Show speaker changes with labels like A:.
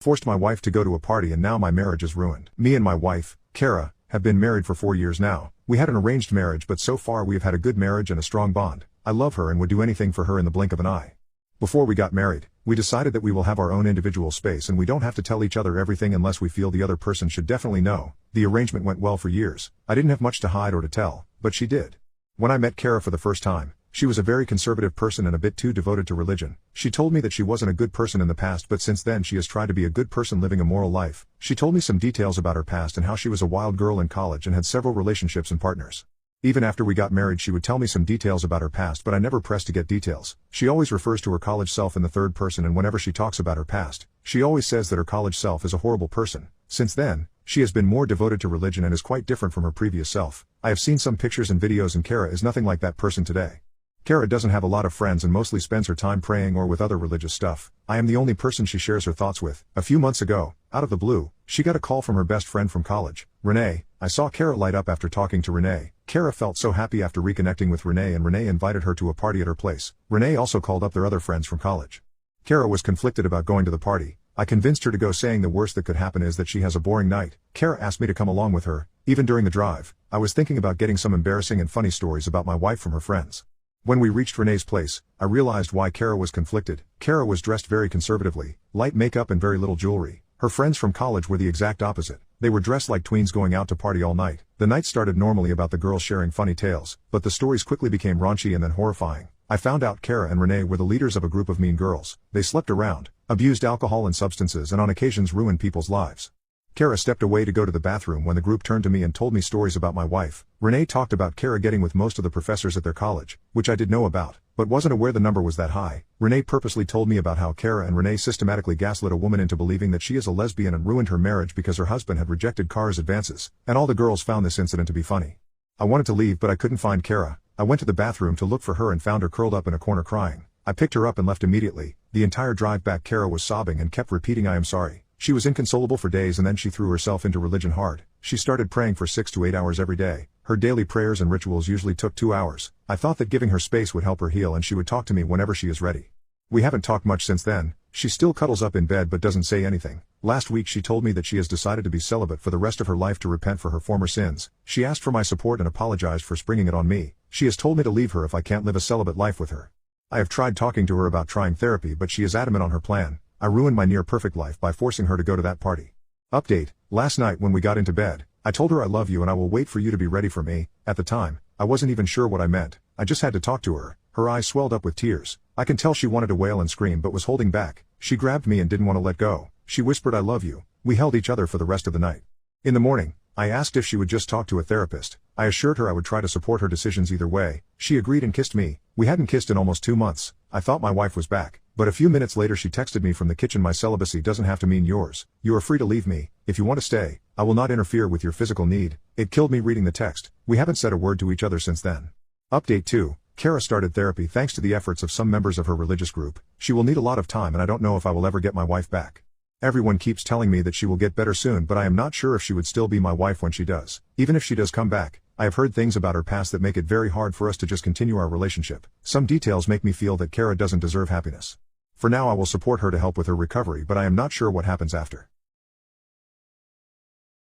A: Forced my wife to go to a party and now my marriage is ruined. Me and my wife, Kara, have been married for 4 years now. We had an arranged marriage but so far we have had a good marriage and a strong bond. I love her and would do anything for her in the blink of an eye. Before we got married, we decided that we will have our own individual space and we don't have to tell each other everything unless we feel the other person should definitely know. The arrangement went well for years. I didn't have much to hide or to tell, but she did. When I met Kara for the first time, she was a very conservative person and a bit too devoted to religion. She told me that she wasn't a good person in the past but since then she has tried to be a good person living a moral life. She told me some details about her past and how she was a wild girl in college and had several relationships and partners. Even after we got married she would tell me some details about her past but I never pressed to get details. She always refers to her college self in the third person and whenever she talks about her past, she always says that her college self is a horrible person. Since then, she has been more devoted to religion and is quite different from her previous self. I have seen some pictures and videos and Kara is nothing like that person today. Kara doesn't have a lot of friends and mostly spends her time praying or with other religious stuff. I am the only person she shares her thoughts with. A few months ago, out of the blue, she got a call from her best friend from college, Renee. I saw Kara light up after talking to Renee. Kara felt so happy after reconnecting with Renee and Renee invited her to a party at her place. Renee also called up their other friends from college. Kara was conflicted about going to the party. I convinced her to go saying the worst that could happen is that she has a boring night. Kara asked me to come along with her. Even during the drive, I was thinking about getting some embarrassing and funny stories about my wife from her friends. When we reached Renee's place, I realized why Kara was conflicted. Kara was dressed very conservatively, light makeup and very little jewelry. Her friends from college were the exact opposite. They were dressed like tweens going out to party all night. The night started normally about the girls sharing funny tales, but the stories quickly became raunchy and then horrifying. I found out Kara and Renee were the leaders of a group of mean girls. They slept around, abused alcohol and substances and on occasions ruined people's lives. Kara stepped away to go to the bathroom when the group turned to me and told me stories about my wife. Renee talked about Kara getting with most of the professors at their college, which I did know about, but wasn't aware the number was that high. Renee purposely told me about how Kara and Renee systematically gaslit a woman into believing that she is a lesbian and ruined her marriage because her husband had rejected Kara's advances, and all the girls found this incident to be funny. I wanted to leave but I couldn't find Kara. I went to the bathroom to look for her and found her curled up in a corner crying. I picked her up and left immediately. The entire drive back Kara was sobbing and kept repeating I am sorry. She was inconsolable for days and then she threw herself into religion hard. She started praying for 6 to 8 hours every day. Her daily prayers and rituals usually took 2 hours. I thought that giving her space would help her heal and she would talk to me whenever she is ready. We haven't talked much since then. She still cuddles up in bed but doesn't say anything. Last week she told me that she has decided to be celibate for the rest of her life to repent for her former sins. She asked for my support and apologized for springing it on me. She has told me to leave her if I can't live a celibate life with her. I have tried talking to her about trying therapy but she is adamant on her plan. I ruined my near-perfect life by forcing her to go to that party. Update: last night when we got into bed, I told her I love you and I will wait for you to be ready for me. At the time, I wasn't even sure what I meant. I just had to talk to her. Her eyes swelled up with tears. I can tell she wanted to wail and scream but was holding back. She grabbed me and didn't want to let go. She whispered I love you. We held each other for the rest of the night. In the morning, I asked if she would just talk to a therapist. I assured her I would try to support her decisions either way. She agreed and kissed me. We hadn't kissed in almost 2 months. I thought my wife was back. But a few minutes later she texted me from the kitchen my celibacy doesn't have to mean yours. You are free to leave me. If you want to stay, I will not interfere with your physical need. It killed me reading the text. We haven't said a word to each other since then. Update 2. Kara started therapy thanks to the efforts of some members of her religious group. She will need a lot of time and I don't know if I will ever get my wife back. Everyone keeps telling me that she will get better soon but I am not sure if she would still be my wife when she does. Even if she does come back, I have heard things about her past that make it very hard for us to just continue our relationship. Some details make me feel that Kara doesn't deserve happiness. For now I will support her to help with her recovery but I am not sure what happens after.